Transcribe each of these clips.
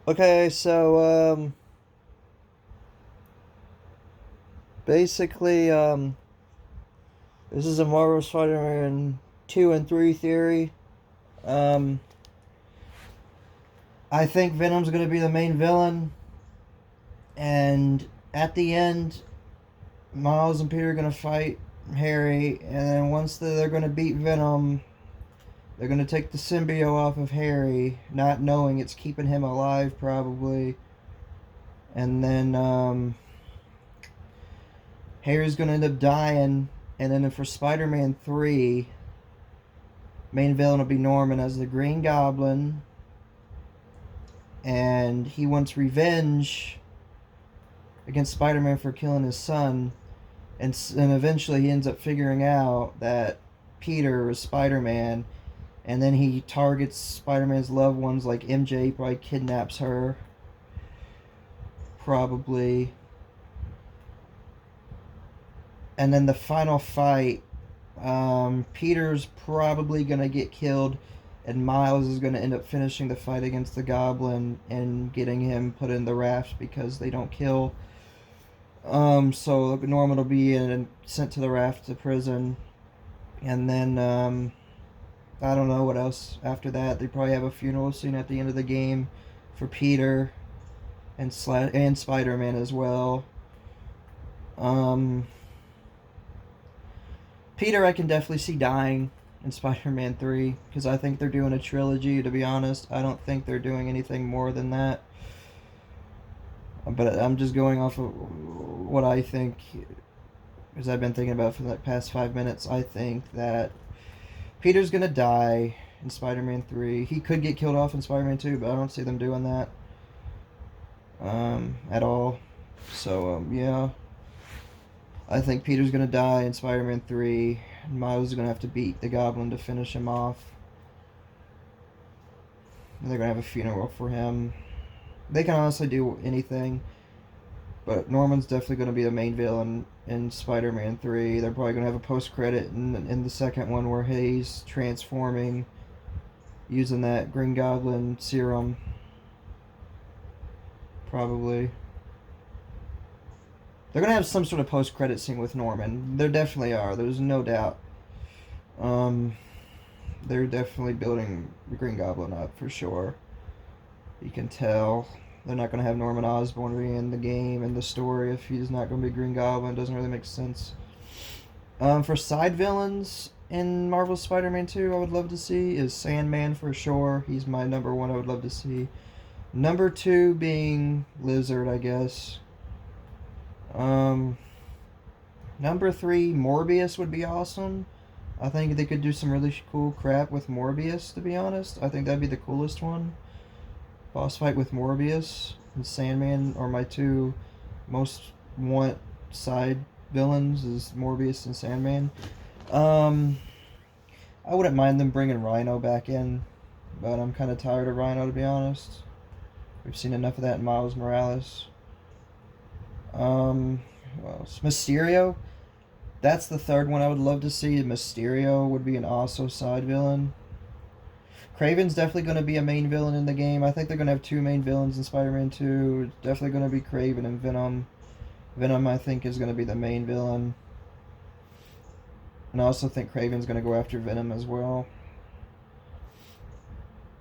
Okay, so basically, this is a Marvel Spider-Man 2 and 3 theory. Um, I think Venom's going to be the main villain, and at the end, Miles and Peter are going to fight Harry, and then once they're going to beat Venom, they're going to take the symbiote off of Harry, not knowing it's keeping him alive, probably. And then Harry's going to end up dying, and then for Spider-Man 3, main villain will be Norman as the Green Goblin, and he wants revenge against Spider-Man for killing his son, and eventually he ends up figuring out that Peter is Spider-Man, and then he targets Spider-Man's loved ones like MJ, probably kidnaps her, probably, and then the final fight, Peter's probably gonna get killed, and Miles is gonna end up finishing the fight against the Goblin and getting him put in the raft because they don't kill. So Norman will be sent to the raft to prison, and then I don't know what else after that. They probably have a funeral scene at the end of the game for Peter and Spider-Man as well. Um, Peter, I can definitely see dying in Spider-Man 3 because I think they're doing a trilogy, to be honest. I don't think they're doing anything more than that. But I'm just going off of what I think, because I've been thinking about it for the past 5 minutes. I think that Peter's going to die in Spider-Man 3. He could get killed off in Spider-Man 2, but I don't see them doing that at all. So, yeah. I think Peter's going to die in Spider-Man 3. And Miles is going to have to beat the Goblin to finish him off. And they're going to have a funeral for him. They can honestly do anything. But Norman's definitely going to be the main villain in Spider-Man 3. They're probably going to have a post-credit in the second one where he's transforming using that Green Goblin serum. Probably. They're going to have some sort of post-credit scene with Norman. There definitely are. There's no doubt. They're definitely building the Green Goblin up for sure. You can tell. They're not going to have Norman Osborn be in the game and the story if he's not going to be Green Goblin. It doesn't really make sense. For side villains in Marvel Spider-Man 2, I would love to see is Sandman for sure. He's my number one I would love to see. Number two being Lizard, I guess. Number three, Morbius would be awesome. I think they could do some really cool crap with Morbius, to be honest. I think that'd be the coolest one. Boss fight with Morbius and Sandman are my two most want side villains, is Morbius and Sandman. I wouldn't mind them bringing Rhino back in, but I'm kind of tired of Rhino, to be honest. We've seen enough of that in Miles Morales. Well, Mysterio. That's the third one I would love to see. Mysterio would be an awesome side villain. Kraven's definitely going to be a main villain in the game. I think they're going to have two main villains in Spider-Man 2. It's definitely going to be Kraven and Venom. Venom, I think, is going to be the main villain. And I also think Kraven's going to go after Venom as well.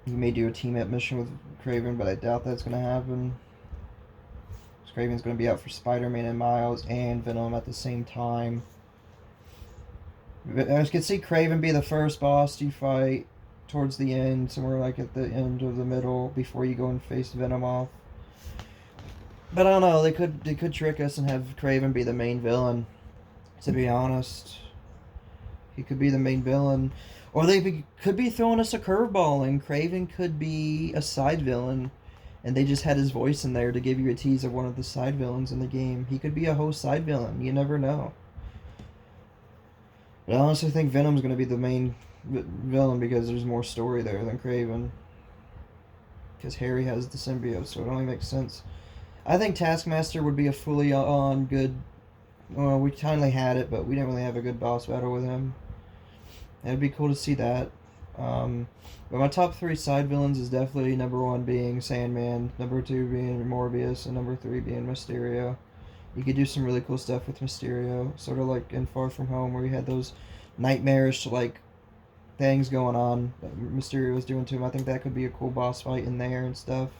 He may do a team-up mission with Kraven, but I doubt that's going to happen. Kraven's going to be out for Spider-Man and Miles and Venom at the same time. I can see Kraven be the first boss you fight towards the end, somewhere like at the end or the middle, before you go and face Venom off. But I don't know, they could trick us and have Kraven be the main villain, to be honest. He could be the main villain. Or could be throwing us a curveball and Kraven could be a side villain. And they just had his voice in there to give you a tease of one of the side villains in the game. He could be a whole side villain. You never know. But I honestly think Venom's going to be the main villain because there's more story there than Kraven. Because Harry has the symbiote, so it only makes sense. I think Taskmaster would be a fully on good... Well, we finally had it, but we didn't really have a good boss battle with him. It'd be cool to see that. Um, but my top three side villains is definitely number one being Sandman, number two being Morbius, and number three being Mysterio. You could do some really cool stuff with Mysterio, sort of like in Far From Home, where you had those nightmarish like things going on that Mysterio was doing to him. I think that could be a cool boss fight in there and stuff.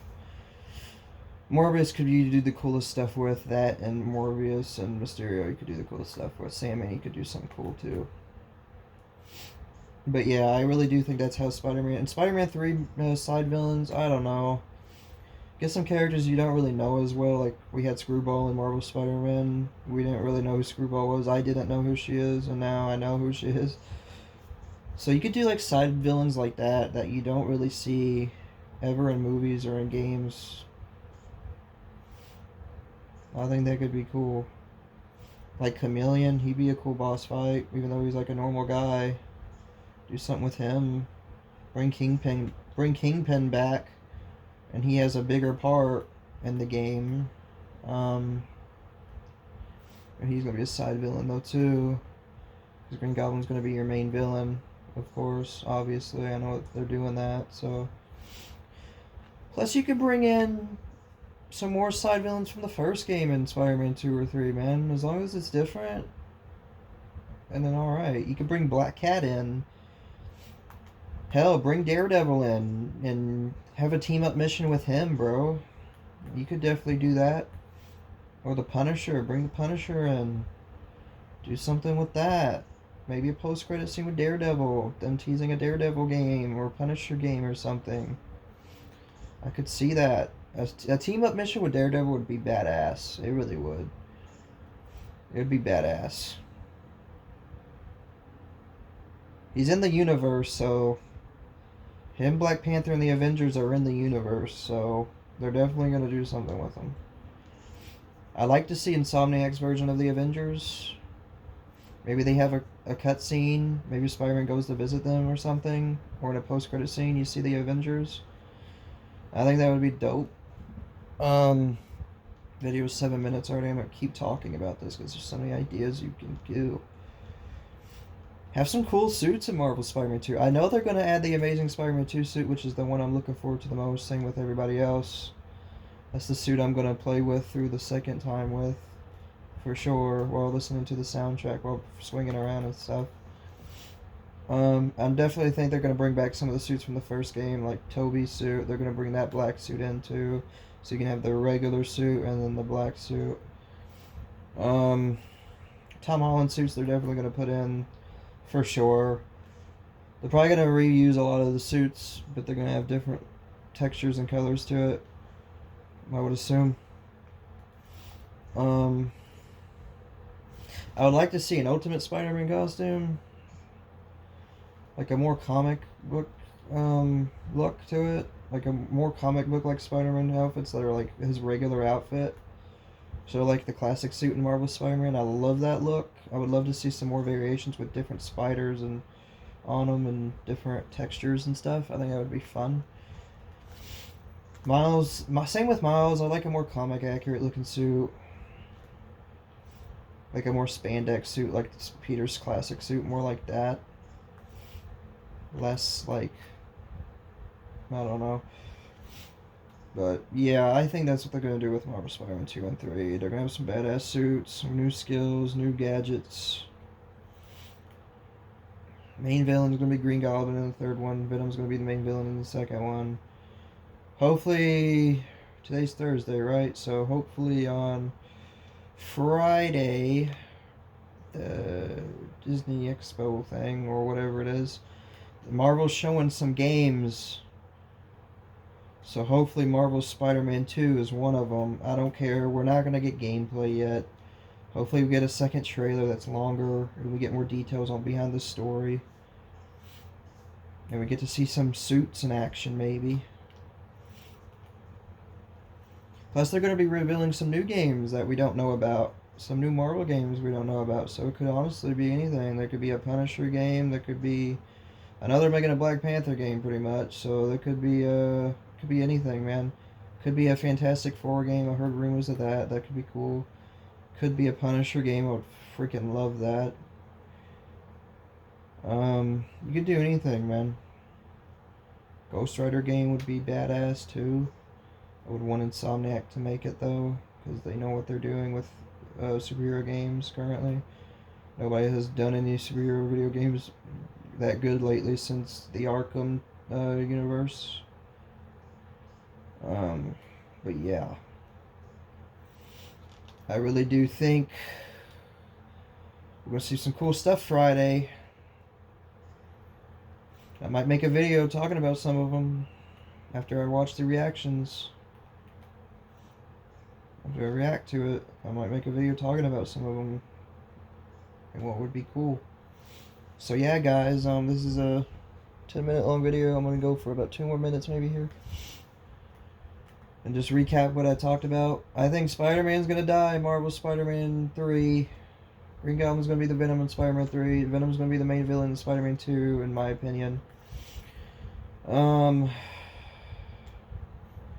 Morbius could you do the coolest stuff with that, and Morbius and Mysterio you could do the coolest stuff with. Sandman you could do something cool too. But yeah, I really do think that's how Spider-Man and Spider-Man 3 side villains. I don't know. Get some characters you don't really know as well. Like we had Screwball in Marvel Spider-Man. We didn't really know who Screwball was. I didn't know who she is, and now I know who she is. So you could do like side villains like that you don't really see ever in movies or in games. I think that could be cool. Like Chameleon, he'd be a cool boss fight, even though he's like a normal guy. Do something with him. Bring Kingpin back, and he has a bigger part in the game. And he's gonna be a side villain though too. Because Green Goblin's gonna be your main villain, of course. Obviously, I know they're doing that. So, plus you could bring in some more side villains from the first game in Spider-Man 2 or 3, man. As long as it's different, and then alright. You could bring Black Cat in. Hell, bring Daredevil in and have a team up mission with him, bro. You could definitely do that. Or the Punisher. Bring the Punisher in. Do something with that. Maybe a post-credit scene with Daredevil. Them teasing a Daredevil game or Punisher game or something. I could see that. A team-up mission with Daredevil would be badass. It really would. It would be badass. He's in the universe, so... Him, Black Panther, and the Avengers are in the universe, so... They're definitely going to do something with him. I like to see Insomniac's version of the Avengers. Maybe they have a cut scene. Maybe Spider-Man goes to visit them or something. Or in a post-credit scene, you see the Avengers. I think that would be dope. Video is 7 minutes already. I'm gonna keep talking about this because there's so many ideas you can do. Have some cool suits in Marvel Spider-Man 2. I know they're gonna add the Amazing Spider-Man 2 suit, which is the one I'm looking forward to the most. Same with everybody else. That's the suit I'm gonna play with through the second time with, for sure. While listening to the soundtrack, while swinging around and stuff. I definitely think they're going to bring back some of the suits from the first game, like Toby's suit. They're going to bring that black suit in too, so you can have the regular suit and then the black suit. Tom Holland suits they're definitely going to put in, for sure. They're probably going to reuse a lot of the suits, but they're going to have different textures and colors to it, I would assume. I would like to see an Ultimate Spider-Man costume. Like a more comic book look to it. Like a more comic book like Spider-Man outfits that are like his regular outfit. So like the classic suit in Marvel Spider-Man. I love that look. I would love to see some more variations with different spiders and on them and different textures and stuff. I think that would be fun. Same with Miles. I like a more comic accurate looking suit. Like a more spandex suit, like Peter's classic suit, more like that. Less like, I don't know. But yeah, I think that's what they're going to do with Marvel Spider-Man 2 and 3. They're going to have some badass suits, some new skills, new gadgets. Main villain is going to be Green Goblin in the third one. Venom's going to be the main villain in the second one. Hopefully, today's Thursday, right? So hopefully on Friday, the Disney Expo thing or whatever it is, Marvel's showing some games. So hopefully Marvel's Spider-Man 2 is one of them. I don't care. We're not going to get gameplay yet. Hopefully we get a second trailer that's longer and we get more details on behind the story. And we get to see some suits in action maybe. Plus they're going to be revealing some new games that we don't know about. Some new Marvel games we don't know about. So it could honestly be anything. There could be a Punisher game. There could be another making a Black Panther game pretty much. So there could be anything, man. Could be a Fantastic Four game. I heard rumors of that. That could be cool. Could be a Punisher game. I would freaking love that. You could do anything, man. Ghost Rider game would be badass too. I would want Insomniac to make it though, because they know what they're doing with superhero games currently. Nobody has done any superhero video games that good lately since the Arkham universe. But yeah, I really do think we're gonna see some cool stuff Friday. I might make a video talking about some of them after I watch the reactions. After I react to it, I might make a video talking about some of them and what would be cool. So yeah, guys, this is a 10-minute long video. I'm gonna go for about 2 more minutes maybe here, and just recap what I talked about. I think Spider-Man's gonna die. Marvel Spider-Man 3. Green Goblin's gonna be the Venom in Spider-Man 3. Venom's gonna be the main villain in Spider-Man 2, in my opinion.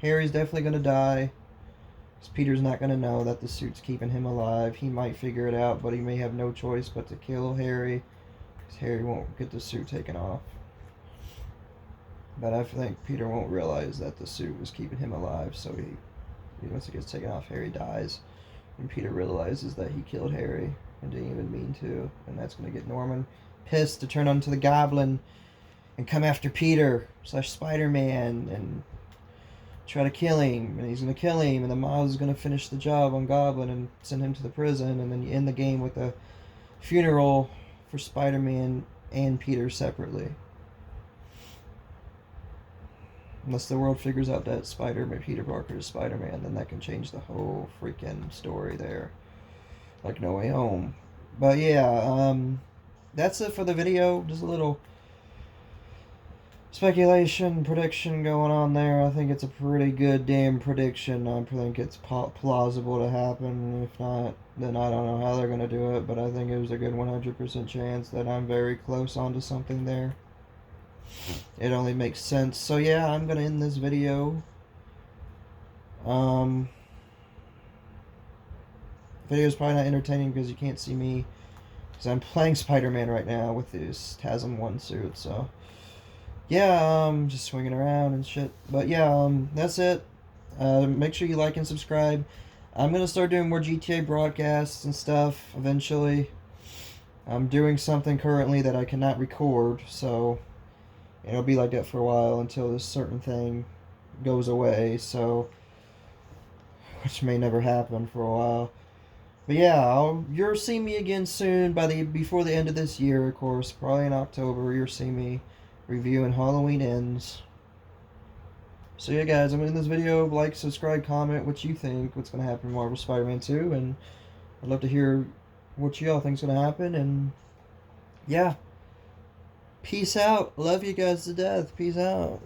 Harry's definitely gonna die. Because Peter's not gonna know that the suit's keeping him alive. He might figure it out, but he may have no choice but to kill Harry. Because Harry won't get the suit taken off. But I think Peter won't realize that the suit was keeping him alive, so once it gets taken off, Harry dies. And Peter realizes that he killed Harry and didn't even mean to, and that's going to get Norman pissed to turn onto the Goblin and come after Peter / Spider-Man and try to kill him, and he's going to kill him, and then Miles is going to finish the job on Goblin and send him to the prison, and then you end the game with a funeral for Spider-Man and Peter separately. Unless the world figures out that Peter Parker is Spider-Man, then that can change the whole freaking story there. Like No Way Home. But yeah, that's it for the video. Just a little speculation, prediction going on there. I think it's a pretty good damn prediction. I think it's plausible to happen. If not, then I don't know how they're going to do it. But I think it was a good 100% chance that I'm very close onto something there. It only makes sense. So yeah, I'm gonna end this video. Video's probably not entertaining because you can't see me, because I'm playing Spider-Man right now with this TASM 1 suit. So yeah, just swinging around and shit. But yeah, that's it. Make sure you like and subscribe. I'm gonna start doing more GTA broadcasts and stuff eventually. I'm doing something currently that I cannot record, so it'll be like that for a while until this certain thing goes away, so which may never happen for a while. But yeah, you'll see me again soon before the end of this year, of course, probably in October. You'll see me reviewing Halloween Ends. So yeah, guys, I'm gonna end this video. Like, subscribe, comment what you think, what's gonna happen in Marvel Spider-Man 2, and I'd love to hear what y'all think's gonna happen. And yeah, peace out. Love you guys to death. Peace out.